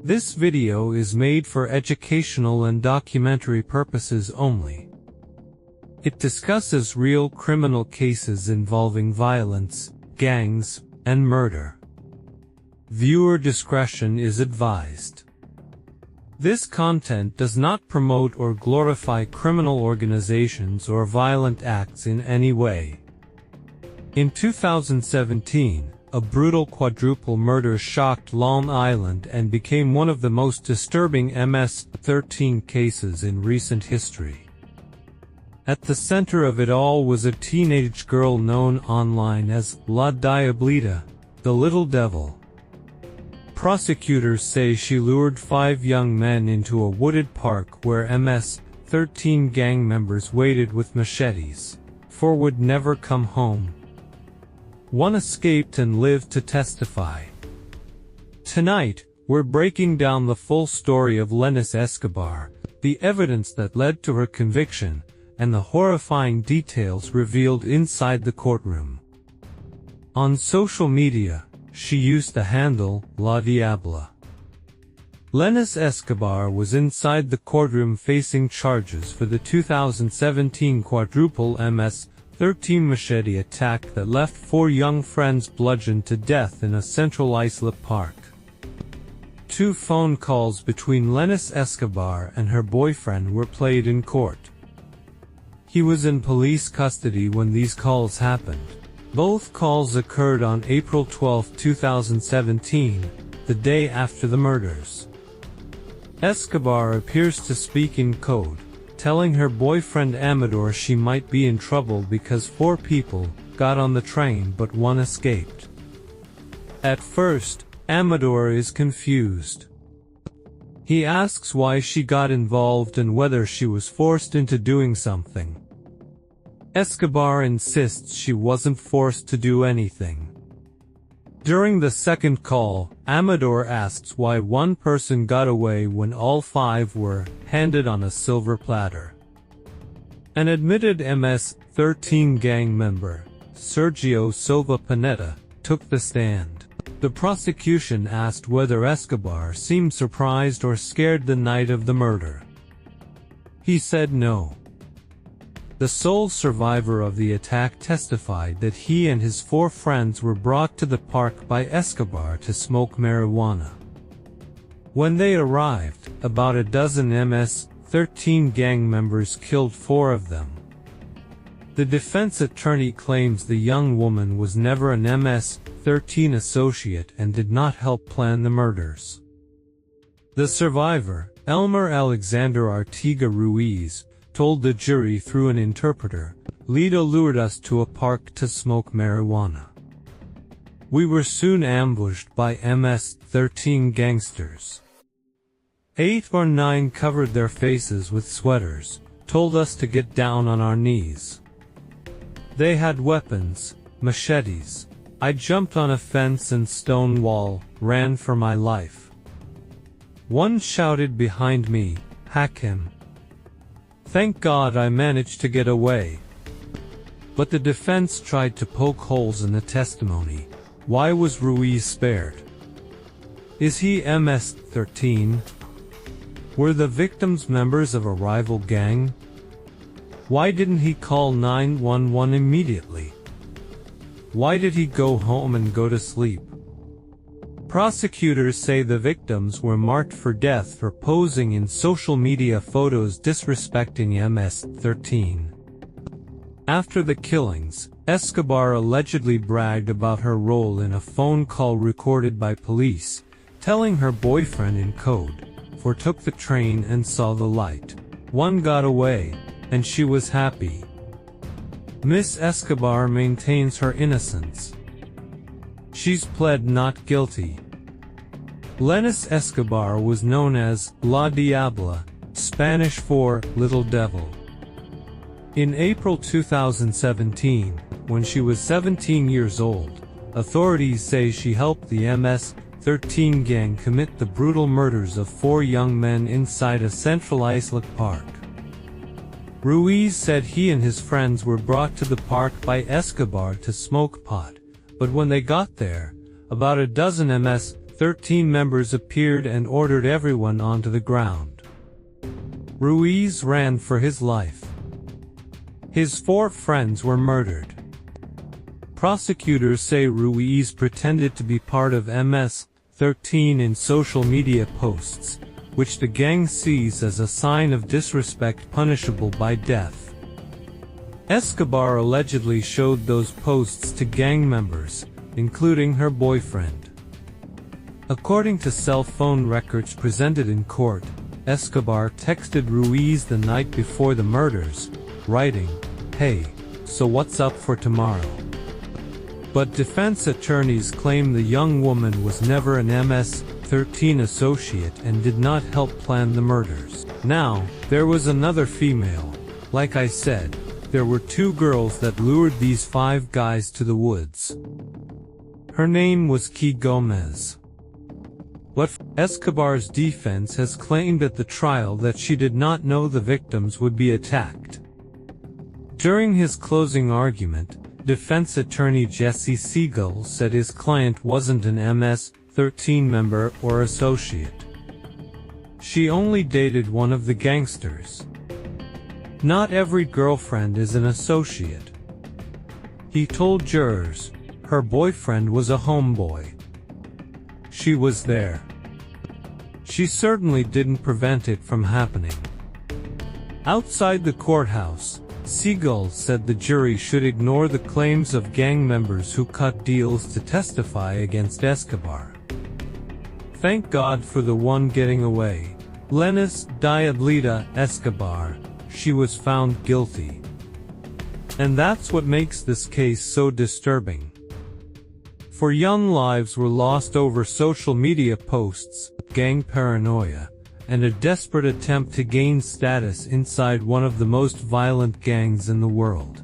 This video is made for educational and documentary purposes only. It discusses real criminal cases involving violence, gangs, and murder. Viewer discretion is advised. This content does not promote or glorify criminal organizations or violent acts in any way. In 2017, a brutal quadruple murder shocked Long Island and became one of the most disturbing MS-13 cases in recent history. At the center of it all was a teenage girl known online as La Diablita, the Little Devil. Prosecutors say she lured 5 young men into a wooded park where MS-13 gang members waited with machetes. 4 would never come home. 1 escaped and lived to testify. Tonight, we're breaking down the full story of Leniz Escobar, the evidence that led to her conviction, and the horrifying details revealed inside the courtroom. On social media, she used the handle La Diabla. Leniz Escobar was inside the courtroom facing charges for the 2017 quadruple MS-13 machete attack that left 4 young friends bludgeoned to death in a central Islip park. 2 phone calls between Leniz Escobar and her boyfriend were played in court. He was in police custody when these calls happened. Both calls occurred on April 12, 2017, the day after the murders. Escobar appears to speak in code, telling her boyfriend Amador she might be in trouble because 4 people got on the train but 1 escaped. At first, Amador is confused. He asks why she got involved and whether she was forced into doing something. Escobar insists she wasn't forced to do anything. During the second call, Amador asks why 1 person got away when all 5 were handed on a silver platter. An admitted MS-13 gang member, Sergio Silva Panetta, took the stand. The prosecution asked whether Escobar seemed surprised or scared the night of the murder. He said no. The sole survivor of the attack testified that he and his 4 friends were brought to the park by Escobar to smoke marijuana. When they arrived, about a dozen MS-13 gang members killed 4 of them. The defense attorney claims the young woman was never an MS-13 associate and did not help plan the murders. The survivor, Elmer Alexander Artiga Ruiz, told the jury through an interpreter, "Lito lured us to a park to smoke marijuana. We were soon ambushed by MS-13 gangsters. 8 or 9 covered their faces with sweaters, told us to get down on our knees. They had weapons, machetes. I jumped on a fence and stone wall, ran for my life. 1 shouted behind me, 'Hack him.' Thank God I managed to get away." But the defense tried to poke holes in the testimony. Why was Ruiz spared? Is he MS-13? Were the victims members of a rival gang? Why didn't he call 911 immediately? Why did he go home and go to sleep? Prosecutors say the victims were marked for death for posing in social media photos disrespecting MS-13. After the killings, Escobar allegedly bragged about her role in a phone call recorded by police, telling her boyfriend in code, "4 took the train and saw the light. 1 got away, and she was happy." Miss Escobar maintains her innocence. She's pled not guilty. Leniz Escobar was known as La Diabla, Spanish for Little Devil. In April 2017, when she was 17 years old, authorities say she helped the MS-13 gang commit the brutal murders of 4 young men inside a central Islip park. Ruiz said he and his friends were brought to the park by Escobar to smoke pot, but when they got there, about a dozen MS MS-13 members appeared and ordered everyone onto the ground. Ruiz ran for his life. His 4 friends were murdered. Prosecutors say Ruiz pretended to be part of MS-13 in social media posts, which the gang sees as a sign of disrespect punishable by death. Escobar allegedly showed those posts to gang members, including her boyfriend. According to cell phone records presented in court, Escobar texted Ruiz the night before the murders, writing, "Hey, so what's up for tomorrow?" But defense attorneys claim the young woman was never an MS-13 associate and did not help plan the murders. Now, there was another female. Like I said, there were 2 girls that lured these 5 guys to the woods. Her name was Key Gomez. But Escobar's defense has claimed at the trial that she did not know the victims would be attacked. During his closing argument, defense attorney Jesse Siegel said his client wasn't an MS-13 member or associate. She only dated one of the gangsters. Not every girlfriend is an associate. He told jurors, her boyfriend was a homeboy. She was there. She certainly didn't prevent it from happening. Outside the courthouse, Siegel said the jury should ignore the claims of gang members who cut deals to testify against Escobar. Thank God for the one getting away, Leniz Escobar. She was found guilty. And that's what makes this case so disturbing. 4 young lives were lost over social media posts, gang paranoia, and a desperate attempt to gain status inside one of the most violent gangs in the world.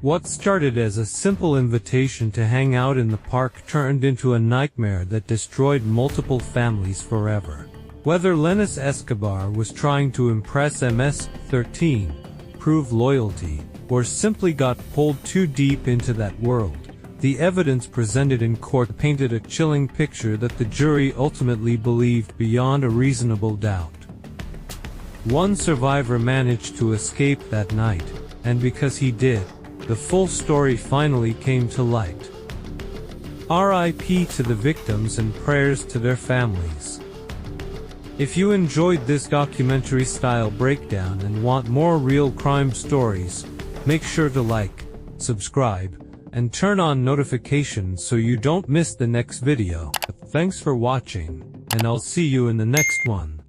What started as a simple invitation to hang out in the park turned into a nightmare that destroyed multiple families forever. Whether Leniz Escobar was trying to impress MS-13, prove loyalty, or simply got pulled too deep into that world, the evidence presented in court painted a chilling picture that the jury ultimately believed beyond a reasonable doubt. One survivor managed to escape that night, and because he did, the full story finally came to light. RIP to the victims and prayers to their families. If you enjoyed this documentary-style breakdown and want more real crime stories, make sure to like, subscribe, and turn on notifications so you don't miss the next video. Thanks for watching, and I'll see you in the next one.